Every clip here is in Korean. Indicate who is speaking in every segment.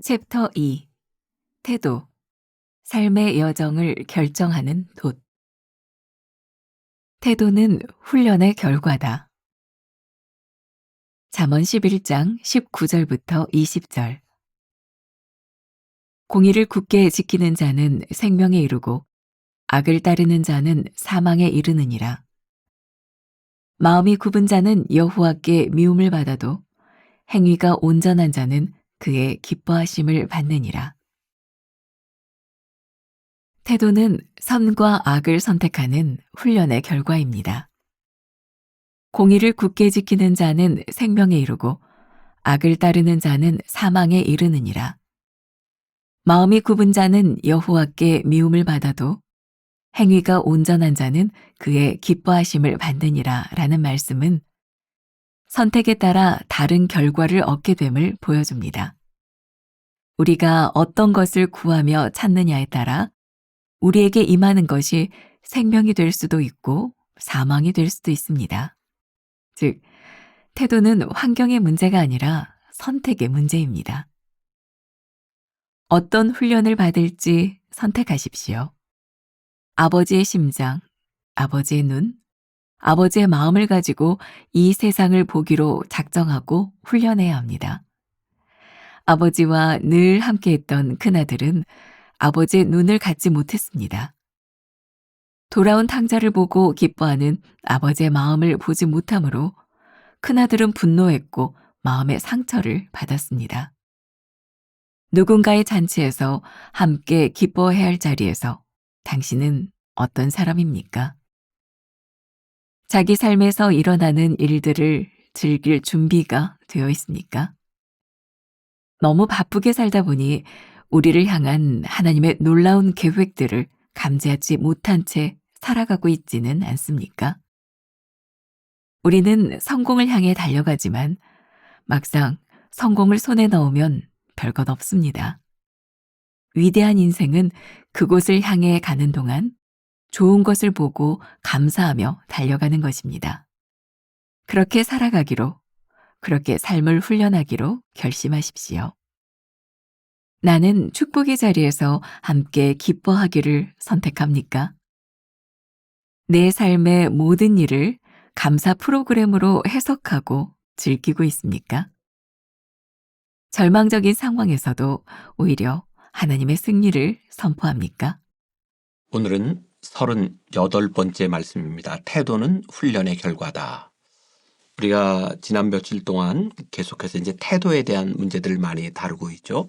Speaker 1: 챕터 2. 태도. 삶의 여정을 결정하는 돛. 태도는 훈련의 결과다. 잠언 11장 19절부터 20절. 공의를 굳게 지키는 자는 생명에 이르고 악을 따르는 자는 사망에 이르느니라. 마음이 굽은 자는 여호와께 미움을 받아도 행위가 온전한 자는 그의 기뻐하심을 받느니라. 태도는 선과 악을 선택하는 훈련의 결과입니다. 공의를 굳게 지키는 자는 생명에 이르고 악을 따르는 자는 사망에 이르느니라. 마음이 굽은 자는 여호와께 미움을 받아도 행위가 온전한 자는 그의 기뻐하심을 받느니라 라는 말씀은 선택에 따라 다른 결과를 얻게 됨을 보여줍니다. 우리가 어떤 것을 구하며 찾느냐에 따라 우리에게 임하는 것이 생명이 될 수도 있고 사망이 될 수도 있습니다. 즉, 태도는 환경의 문제가 아니라 선택의 문제입니다. 어떤 훈련을 받을지 선택하십시오. 아버지의 심장, 아버지의 눈, 아버지의 마음을 가지고 이 세상을 보기로 작정하고 훈련해야 합니다. 아버지와 늘 함께했던 큰아들은 아버지의 눈을 갖지 못했습니다. 돌아온 탕자를 보고 기뻐하는 아버지의 마음을 보지 못하므로 큰아들은 분노했고 마음의 상처를 받았습니다. 누군가의 잔치에서 함께 기뻐해야 할 자리에서 당신은 어떤 사람입니까? 자기 삶에서 일어나는 일들을 즐길 준비가 되어 있습니까? 너무 바쁘게 살다 보니 우리를 향한 하나님의 놀라운 계획들을 감지하지 못한 채 살아가고 있지는 않습니까? 우리는 성공을 향해 달려가지만 막상 성공을 손에 넣으면 별것 없습니다. 위대한 인생은 그곳을 향해 가는 동안 좋은 것을 보고 감사하며 달려가는 것입니다. 그렇게 살아가기로, 그렇게 삶을 훈련하기로 결심하십시오. 나는 축복의 자리에서 함께 기뻐하기를 선택합니까? 내 삶의 모든 일을 감사 프로그램으로 해석하고 즐기고 있습니까? 절망적인 상황에서도 오히려 하나님의 승리를 선포합니까?
Speaker 2: 오늘은 38번째 말씀입니다. 태도는 훈련의 결과다. 우리가 지난 며칠 동안 계속해서 이제 태도에 대한 문제들을 많이 다루고 있죠.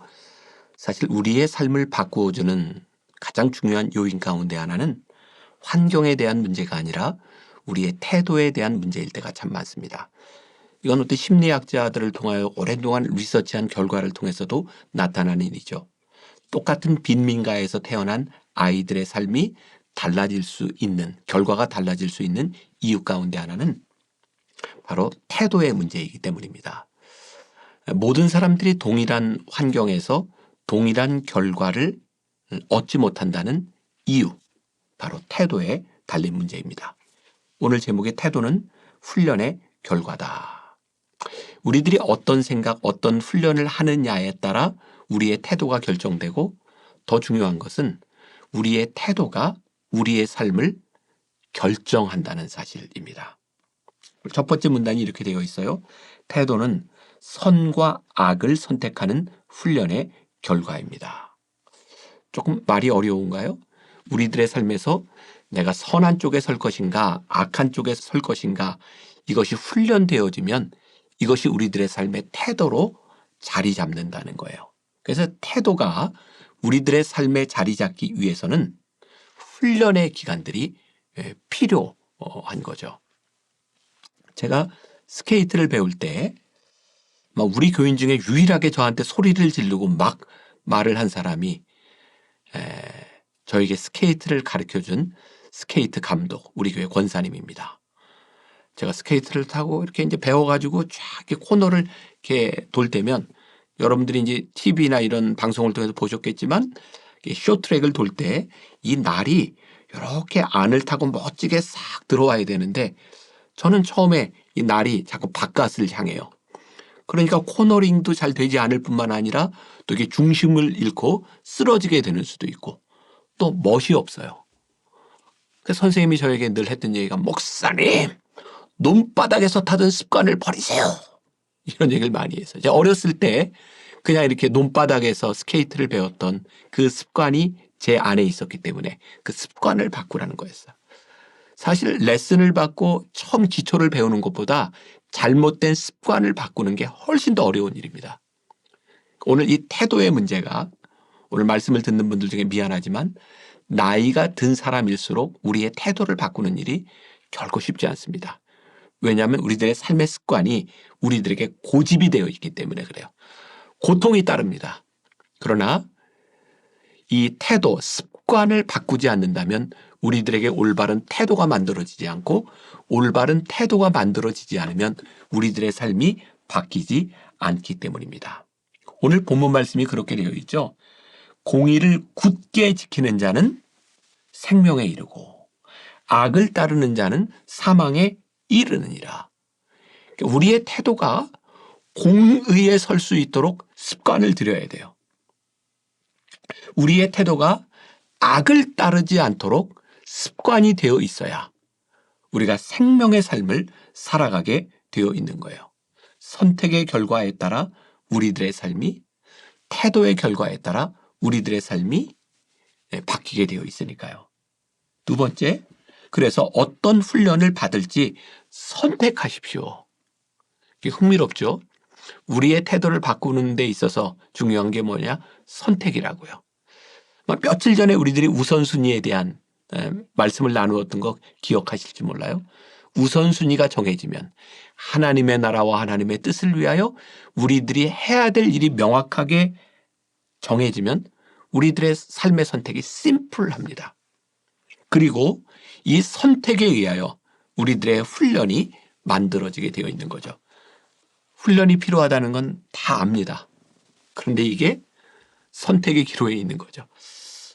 Speaker 2: 사실 우리의 삶을 바꾸어주는 가장 중요한 요인 가운데 하나는 환경에 대한 문제가 아니라 우리의 태도에 대한 문제일 때가 참 많습니다. 이건 어떤 심리학자들을 통하여 오랜 동안 리서치한 결과를 통해서도 나타나는 일이죠. 똑같은 빈민가에서 태어난 아이들의 삶이 달라질 수 있는, 결과가 달라질 수 있는 이유 가운데 하나는 바로 태도의 문제이기 때문입니다. 모든 사람들이 동일한 환경에서 동일한 결과를 얻지 못한다는 이유, 바로 태도에 달린 문제입니다. 오늘 제목의 태도는 훈련의 결과다. 우리들이 어떤 생각, 어떤 훈련을 하느냐에 따라 우리의 태도가 결정되고 더 중요한 것은 우리의 태도가 우리의 삶을 결정한다는 사실입니다. 첫 번째 문단이 이렇게 되어 있어요. 태도는 선과 악을 선택하는 훈련의 결과입니다. 조금 말이 어려운가요? 우리들의 삶에서 내가 선한 쪽에 설 것인가 악한 쪽에 설 것인가 이것이 훈련되어지면 이것이 우리들의 삶의 태도로 자리 잡는다는 거예요. 그래서 태도가 우리들의 삶에 자리 잡기 위해서는 훈련의 기간들이 필요한 거죠. 제가 스케이트를 배울 때 우리 교인 중에 유일하게 저한테 소리를 지르고 막 말을 한 사람이 저에게 스케이트를 가르쳐준 스케이트 감독, 우리 교회 권사님입니다. 제가 스케이트를 타고 이렇게 이제 배워가지고 쫙 이렇게 코너를 이렇게 돌 때면 여러분들이 이제 TV나 이런 방송을 통해서 보셨겠지만 쇼트랙을 돌 때 이 날이 이렇게 안을 타고 멋지게 싹 들어와야 되는데 저는 처음에 이 날이 자꾸 바깥을 향해요. 그러니까 코너링도 잘 되지 않을 뿐만 아니라 또 이게 중심을 잃고 쓰러지게 되는 수도 있고 또 멋이 없어요. 그래서 선생님이 저에게 늘 했던 얘기가 목사님 논바닥에서 타던 습관을 버리세요. 이런 얘기를 많이 했어요. 제가 어렸을 때 그냥 이렇게 논바닥에서 스케이트를 배웠던 그 습관이 제 안에 있었기 때문에 그 습관을 바꾸라는 거였어요. 사실 레슨을 받고 처음 기초를 배우는 것보다 잘못된 습관을 바꾸는 게 훨씬 더 어려운 일입니다. 오늘 이 태도의 문제가 오늘 말씀을 듣는 분들 중에 미안하지만 나이가 든 사람일수록 우리의 태도를 바꾸는 일이 결코 쉽지 않습니다. 왜냐하면 우리들의 삶의 습관이 우리들에게 고집이 되어 있기 때문에 그래요. 고통이 따릅니다. 그러나 이 태도, 습관을 바꾸지 않는다면 우리들에게 올바른 태도가 만들어지지 않고 올바른 태도가 만들어지지 않으면 우리들의 삶이 바뀌지 않기 때문입니다. 오늘 본문 말씀이 그렇게 되어 있죠. 공의를 굳게 지키는 자는 생명에 이르고 악을 따르는 자는 사망에 이르느니라. 우리의 태도가 공의에 설 수 있도록 습관을 들여야 돼요. 우리의 태도가 악을 따르지 않도록 습관이 되어 있어야 우리가 생명의 삶을 살아가게 되어 있는 거예요. 선택의 결과에 따라 우리들의 삶이, 태도의 결과에 따라 우리들의 삶이 바뀌게 되어 있으니까요. 두 번째, 그래서 어떤 훈련을 받을지 선택하십시오. 이게 흥미롭죠? 우리의 태도를 바꾸는 데 있어서 중요한 게 뭐냐? 선택이라고요. 며칠 전에 우리들이 우선순위에 대한 말씀을 나누었던 거 기억하실지 몰라요. 우선순위가 정해지면 하나님의 나라와 하나님의 뜻을 위하여 우리들이 해야 될 일이 명확하게 정해지면 우리들의 삶의 선택이 심플합니다. 그리고 이 선택에 의하여 우리들의 훈련이 만들어지게 되어 있는 거죠. 훈련이 필요하다는 건 다 압니다. 그런데 이게 선택의 기로에 있는 거죠.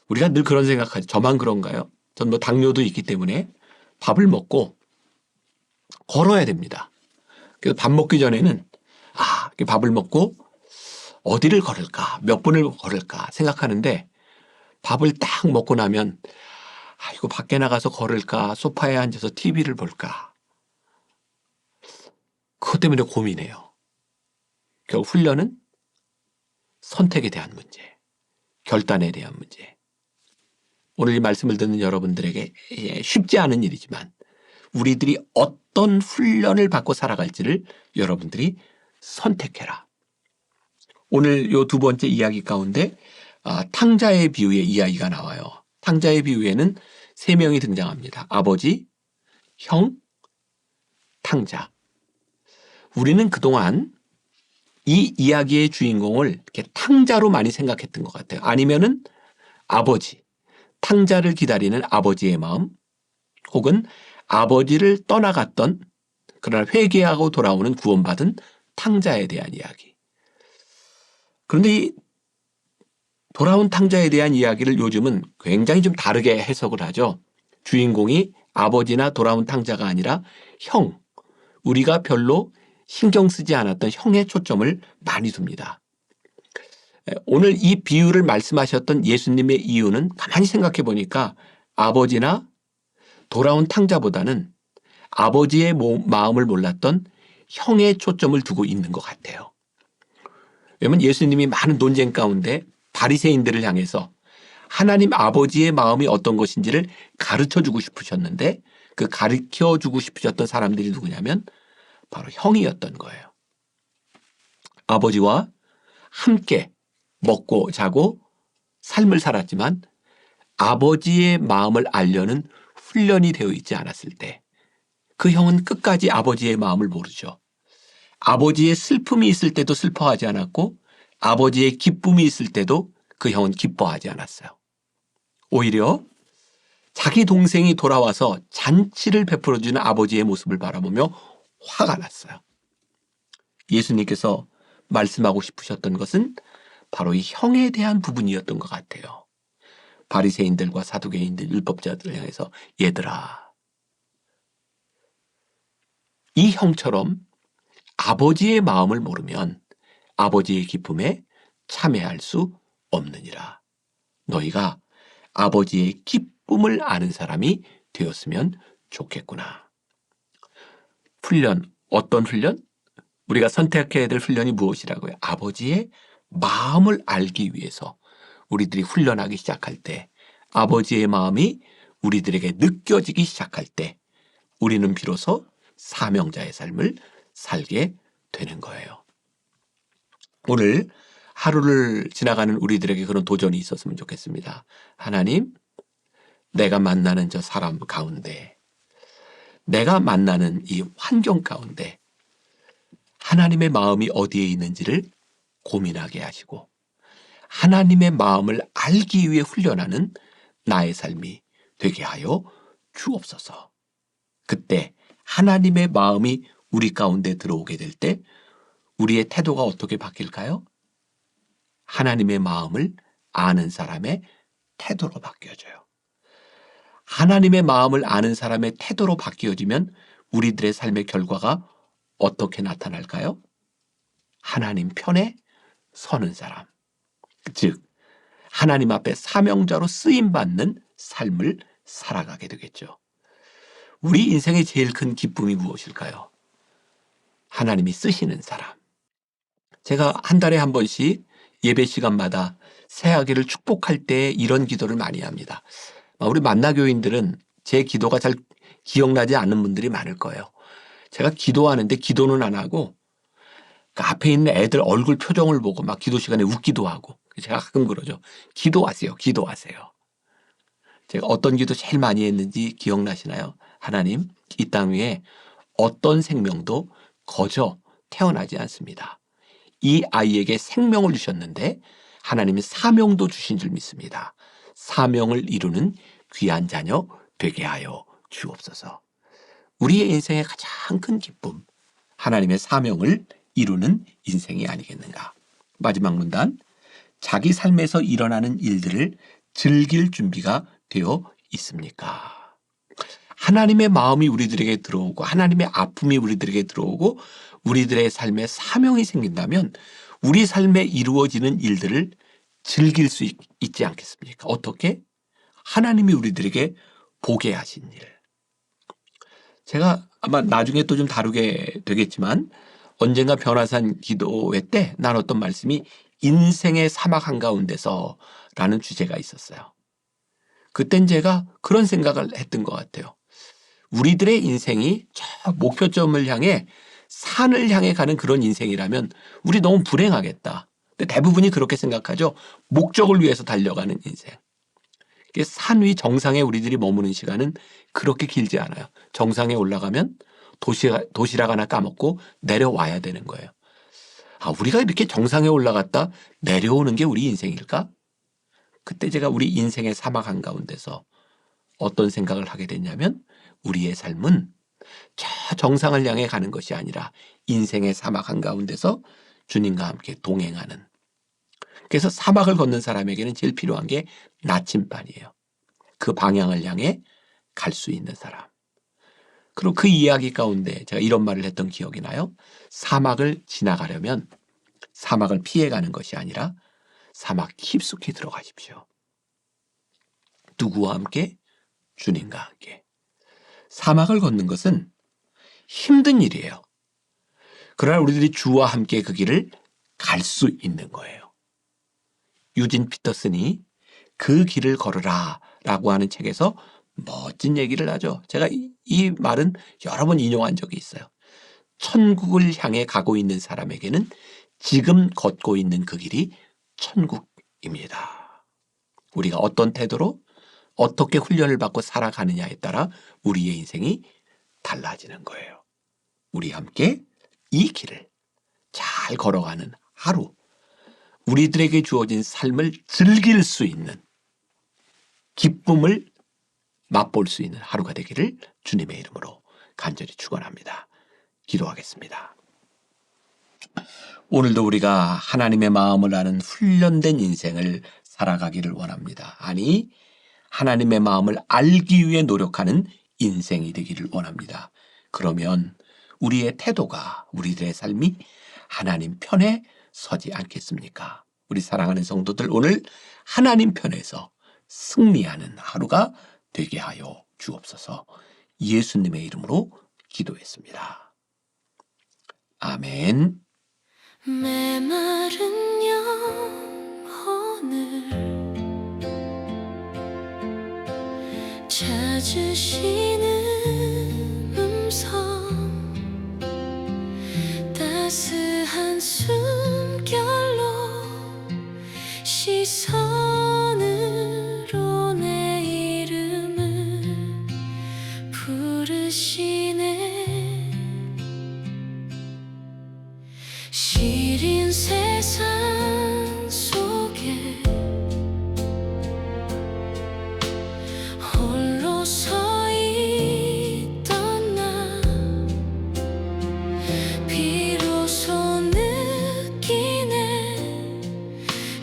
Speaker 2: 우리가 늘 그런 생각하죠. 저만 그런가요? 전 뭐 당뇨도 있기 때문에 밥을 먹고 걸어야 됩니다. 그래서 밥 먹기 전에는 밥을 먹고 어디를 걸을까, 몇 분을 걸을까 생각하는데 밥을 딱 먹고 나면 이거 밖에 나가서 걸을까, 소파에 앉아서 TV를 볼까. 그것 때문에 고민해요. 결국 훈련은 선택에 대한 문제, 결단에 대한 문제. 오늘 이 말씀을 듣는 여러분들에게 쉽지 않은 일이지만 우리들이 어떤 훈련을 받고 살아갈지를 여러분들이 선택해라. 오늘 요 두 번째 이야기 가운데 탕자의 비유의 이야기가 나와요. 탕자의 비유에는 세 명이 등장합니다. 아버지, 형, 탕자. 우리는 그동안 이 이야기의 주인공을 이렇게 탕자로 많이 생각했던 것 같아요. 아니면은 아버지, 탕자를 기다리는 아버지의 마음, 혹은 아버지를 떠나갔던 그러나 회개하고 돌아오는 구원받은 탕자에 대한 이야기. 그런데 이 돌아온 탕자에 대한 이야기를 요즘은 굉장히 좀 다르게 해석을 하죠. 주인공이 아버지나 돌아온 탕자가 아니라 형, 우리가 별로 신경 쓰지 않았던 형에 초점을 많이 둡니다. 오늘 이 비유를 말씀하셨던 예수님의 이유는 가만히 생각해 보니까 아버지나 돌아온 탕자보다는 아버지의 마음을 몰랐던 형에 초점을 두고 있는 것 같아요. 왜냐하면 예수님이 많은 논쟁 가운데 바리새인들을 향해서 하나님 아버지의 마음이 어떤 것인지를 가르쳐주고 싶으셨는데 그 가르쳐주고 싶으셨던 사람들이 누구냐면 바로 형이었던 거예요. 아버지와 함께 먹고 자고 삶을 살았지만 아버지의 마음을 알려는 훈련이 되어 있지 않았을 때 그 형은 끝까지 아버지의 마음을 모르죠. 아버지의 슬픔이 있을 때도 슬퍼하지 않았고 아버지의 기쁨이 있을 때도 그 형은 기뻐하지 않았어요. 오히려 자기 동생이 돌아와서 잔치를 베풀어주는 아버지의 모습을 바라보며 화가 났어요. 예수님께서 말씀하고 싶으셨던 것은 바로 이 형에 대한 부분이었던 것 같아요. 바리새인들과 사두개인들, 율법자들을 향해서 얘들아, 이 형처럼 아버지의 마음을 모르면 아버지의 기쁨에 참여할 수 없느니라. 너희가 아버지의 기쁨을 아는 사람이 되었으면 좋겠구나. 훈련, 어떤 훈련? 우리가 선택해야 될 훈련이 무엇이라고요? 아버지의 마음을 알기 위해서 우리들이 훈련하기 시작할 때, 아버지의 마음이 우리들에게 느껴지기 시작할 때 우리는 비로소 사명자의 삶을 살게 되는 거예요. 오늘 하루를 지나가는 우리들에게 그런 도전이 있었으면 좋겠습니다. 하나님, 내가 만나는 저 사람 가운데, 내가 만나는 이 환경 가운데 하나님의 마음이 어디에 있는지를 고민하게 하시고 하나님의 마음을 알기 위해 훈련하는 나의 삶이 되게 하여 주옵소서. 그때 하나님의 마음이 우리 가운데 들어오게 될 때 우리의 태도가 어떻게 바뀔까요? 하나님의 마음을 아는 사람의 태도로 바뀌어져요. 하나님의 마음을 아는 사람의 태도로 바뀌어지면 우리들의 삶의 결과가 어떻게 나타날까요? 하나님 편에 서는 사람, 즉 하나님 앞에 사명자로 쓰임받는 삶을 살아가게 되겠죠. 우리 인생의 제일 큰 기쁨이 무엇일까요? 하나님이 쓰시는 사람. 제가 한 달에 한 번씩 예배 시간마다 새아기를 축복할 때 이런 기도를 많이 합니다. 우리 만나교인들은 제 기도가 잘 기억나지 않는 분들이 많을 거예요. 제가 기도하는데 기도는 안 하고 그 앞에 있는 애들 얼굴 표정을 보고 막 기도 시간에 웃기도 하고, 제가 가끔 그러죠. 기도하세요. 기도하세요. 제가 어떤 기도 제일 많이 했는지 기억나시나요? 하나님, 이 땅 위에 어떤 생명도 거저 태어나지 않습니다. 이 아이에게 생명을 주셨는데 하나님이 사명도 주신 줄 믿습니다. 사명을 이루는 귀한 자녀 되게 하여 주옵소서. 우리의 인생의 가장 큰 기쁨, 하나님의 사명을 이루는 인생이 아니겠는가. 마지막 문단, 자기 삶에서 일어나는 일들을 즐길 준비가 되어 있습니까? 하나님의 마음이 우리들에게 들어오고 하나님의 아픔이 우리들에게 들어오고 우리들의 삶에 사명이 생긴다면 우리 삶에 이루어지는 일들을 즐길 수 있지 않겠습니까? 어떻게? 하나님이 우리들에게 보게 하신 일. 제가 아마 나중에 또 좀 다루게 되겠지만 언젠가 변화산 기도회 때 나눴던 말씀이 인생의 사막 한가운데서 라는 주제가 있었어요. 그땐 제가 그런 생각을 했던 것 같아요. 우리들의 인생이 저 목표점을 향해 산을 향해 가는 그런 인생이라면 우리 너무 불행하겠다. 근데 대부분이 그렇게 생각하죠. 목적을 위해서 달려가는 인생. 산 위 정상에 우리들이 머무는 시간은 그렇게 길지 않아요. 정상에 올라가면 도시락 하나 까먹고 내려와야 되는 거예요. 우리가 이렇게 정상에 올라갔다 내려오는 게 우리 인생일까? 그때 제가 우리 인생의 사막 한가운데서 어떤 생각을 하게 됐냐면 우리의 삶은 저 정상을 향해 가는 것이 아니라 인생의 사막 한가운데서 주님과 함께 동행하는. 그래서 사막을 걷는 사람에게는 제일 필요한 게 나침반이에요. 그 방향을 향해 갈 수 있는 사람. 그리고 그 이야기 가운데 제가 이런 말을 했던 기억이 나요. 사막을 지나가려면 사막을 피해가는 것이 아니라 사막 깊숙이 들어가십시오. 누구와 함께? 주님과 함께. 사막을 걷는 것은 힘든 일이에요. 그러나 우리들이 주와 함께 그 길을 갈 수 있는 거예요. 유진 피터슨이 그 길을 걸으라 라고 하는 책에서 멋진 얘기를 하죠. 제가 이 말은 여러 번 인용한 적이 있어요. 천국을 향해 가고 있는 사람에게는 지금 걷고 있는 그 길이 천국입니다. 우리가 어떤 태도로 어떻게 훈련을 받고 살아가느냐에 따라 우리의 인생이 달라지는 거예요. 우리 함께 이 길을 잘 걸어가는 하루, 우리들에게 주어진 삶을 즐길 수 있는, 기쁨을 맛볼 수 있는 하루가 되기를 주님의 이름으로 간절히 축원합니다. 기도하겠습니다. 오늘도 우리가 하나님의 마음을 아는 훈련된 인생을 살아가기를 원합니다. 아니, 하나님의 마음을 알기 위해 노력하는 인생이 되기를 원합니다. 그러면 우리의 태도가, 우리들의 삶이 하나님 편에 서지 않겠습니까? 우리 사랑하는 성도들, 오늘 하나님 편에서 승리하는 하루가 되게 하여 주옵소서. 예수님의 이름으로 기도했습니다. 아멘.
Speaker 3: 메마른 영혼을 찾으시는 음성, 따스한 숨결로 시선으로 내 이름을 부르시네. 시린 세상 속에 홀로 서 있던 나, 비로소 느끼네.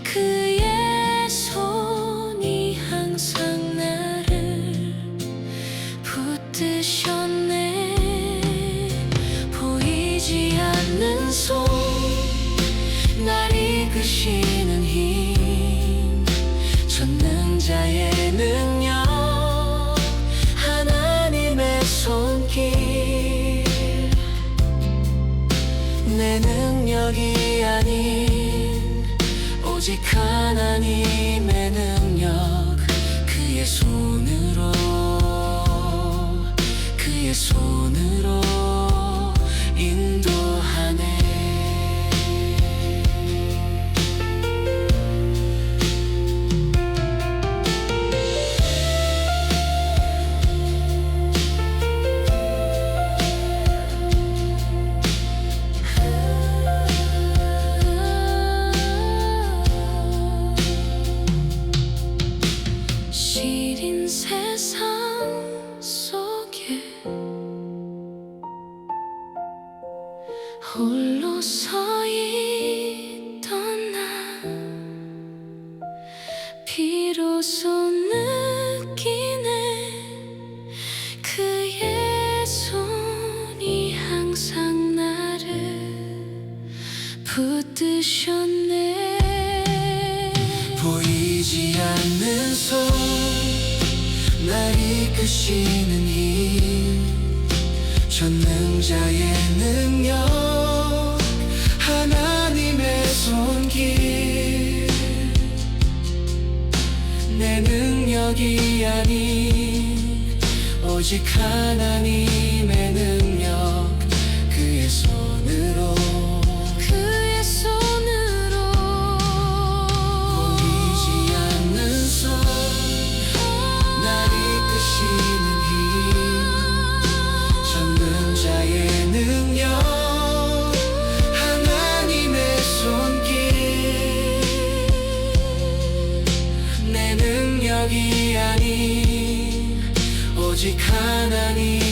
Speaker 3: 그의 손이 항상 나를 붙드셨네. 보이지 않는 손, 날 이끄시는 힘, 전능자의 능력, 하나님의 손길. 내 능력이 아닌 오직 하나님의 능력, 그의 손으로, 그의 손으로 인도하네. 시린 세상 속에 홀로 서 있던 나, 비로소 느끼네. 그의 손이 항상 나를 붙드셨네. 보이지 않는 손, 날 이끄시는 힘, 전능자의 능력, 하나님의 손길. 내 능력이 아닌 오직 하나님의 능력, 그의 손으로, 그의 손으로. 보이지 않는 손, 날 이끄시는 힘, 전능자의 능력, 하나님의 손길. 내 능력이 아닌 오직 하나님